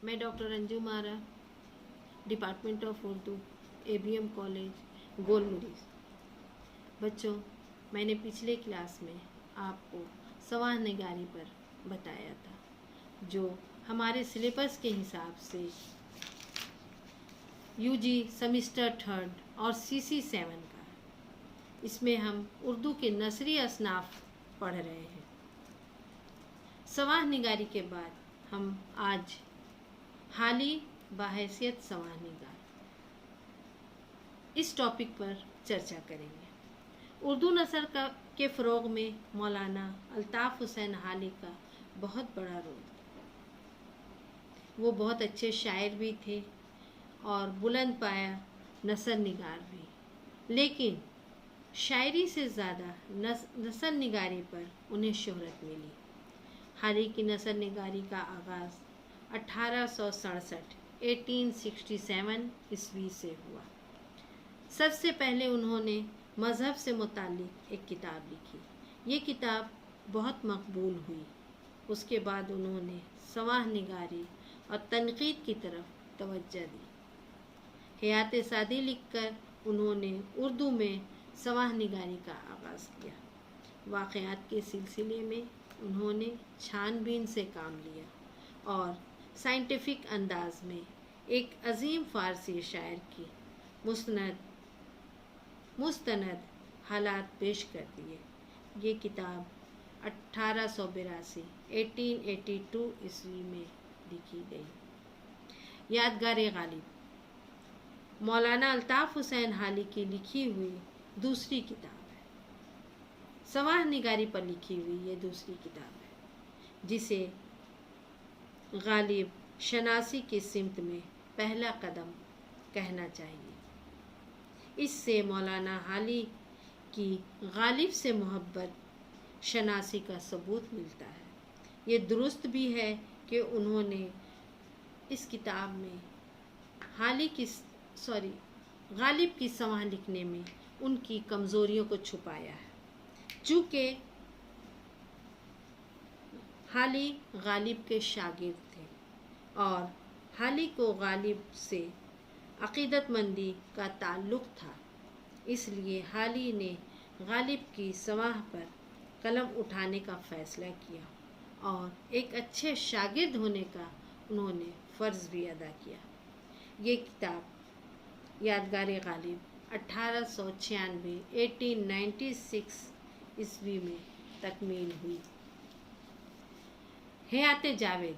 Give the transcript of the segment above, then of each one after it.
मैं doctor Anju Mara, department of Urdu, ABM college Golmuri. बच्चों, मैंने पिछले क्लास में आपको सवाह निगारी पर बताया था, जो हमारे सिलेबस के हिसाब से UG सेमेस्टर 3 और CC 7 का। इसमें हम उर्दू के नसरी असनाफ पढ़ रहे हैं। सवाह निगारी के बाद हम आज हाली बाहैसियत सवाह निगार इस टॉपिक पर चर्चा करेंगे। उर्दू नसर के फ़रोग़ में मौलाना अल्ताफ़ हुसैन हाली का बहुत बड़ा रोल। वो बहुत अच्छे शायर भी थे और बुलंद पाया नसर निगार भी, लेकिन शायरी से ज़्यादा नसर निगारी पर उन्हें शोहरत मिली। हाली की नसर निगारी का आगाज़ 1867 ईस्वी से हुआ। सबसे पहले उन्होंने मज़हब से मुताल्लिक़ एक किताब लिखी। ये किताब बहुत मकबूल हुई। उसके बाद उन्होंने सवाह निगारी और तनक़ीद की तरफ तवज्जो दी। हयात सादी लिखकर उन्होंने उर्दू में सवाह निगारी का आगाज़ किया। वाक़यात के सिलसिले में उन्होंने छानबीन से काम लिया और साइंटिफिक अंदाज में एक अजीम फ़ारसी शायर की मुस्तनद हालात पेश कर दिए। ये किताब 1882 ईस्वी में लिखी गई। यादगार गालिब मौलाना अल्ताफ़ हुसैन हाली की लिखी हुई दूसरी किताब है। सवाह निगारी पर लिखी हुई ये दूसरी किताब है, जिसे गालिब शनासी की सिमत में पहला कदम कहना चाहिए। इससे मौलाना हाली की गालिब से मोहब्बत शनासी का सबूत मिलता है। ये दुरुस्त भी है कि उन्होंने इस किताब में गालिब की सवाह लिखने में उनकी कमज़ोरियों को छुपाया है। चूँकि हाली गालिब के शागिर्द थे और हाली को गालिब से अक़ीदतमंदी का ताल्लुक़ था, इसलिए हाली ने गालिब की सवाह पर कलम उठाने का फ़ैसला किया और एक अच्छे शागिर्द होने का उन्होंने फ़र्ज़ भी अदा किया। ये किताब यादगार गालिब 1896 ईस्वी में तकमील हुई। हयात जावेद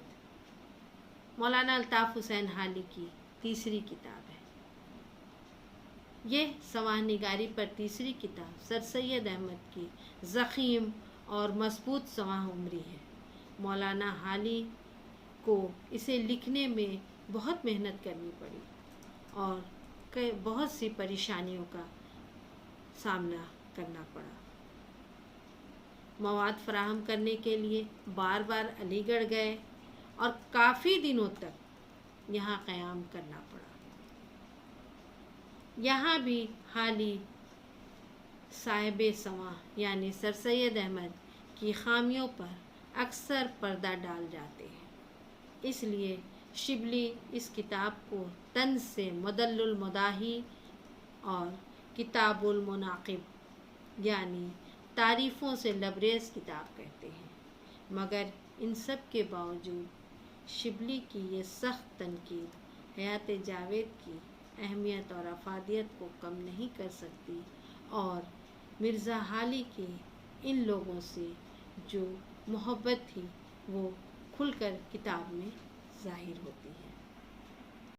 मौलाना अल्ताफ़ हुसैन हाली की तीसरी किताब है। यह सवाह निगारी पर तीसरी किताब सर सैयद अहमद की ज़ख़ीम और मज़बूत सवाह उमरी है। मौलाना हाली को इसे लिखने में बहुत मेहनत करनी पड़ी और बहुत सी परेशानियों का सामना करना पड़ा। मवाद फराहम करने के लिए बार बार अलीगढ़ गए और काफ़ी दिनों तक यहाँ क़याम करना पड़ा। यहाँ भी हाली साहिब सवाह यानी सर सैयद अहमद की ख़ामियों पर अक्सर पर्दा डाल जाते हैं। इसलिए शिबली इस किताब को तंज़ से मुदल्लुल मदाही और किताबुल मुनाक़िब यानी तारीफ़ों से लबरेज़ किताब कहते हैं। मगर इन सब के बावजूद शिबली की ये सख्त तनकीद हयात जावेद की अहमियत और अफादियत को कम नहीं कर सकती और मिर्ज़ा हाली के इन लोगों से जो मोहब्बत थी वो खुलकर किताब में ज़ाहिर होती है।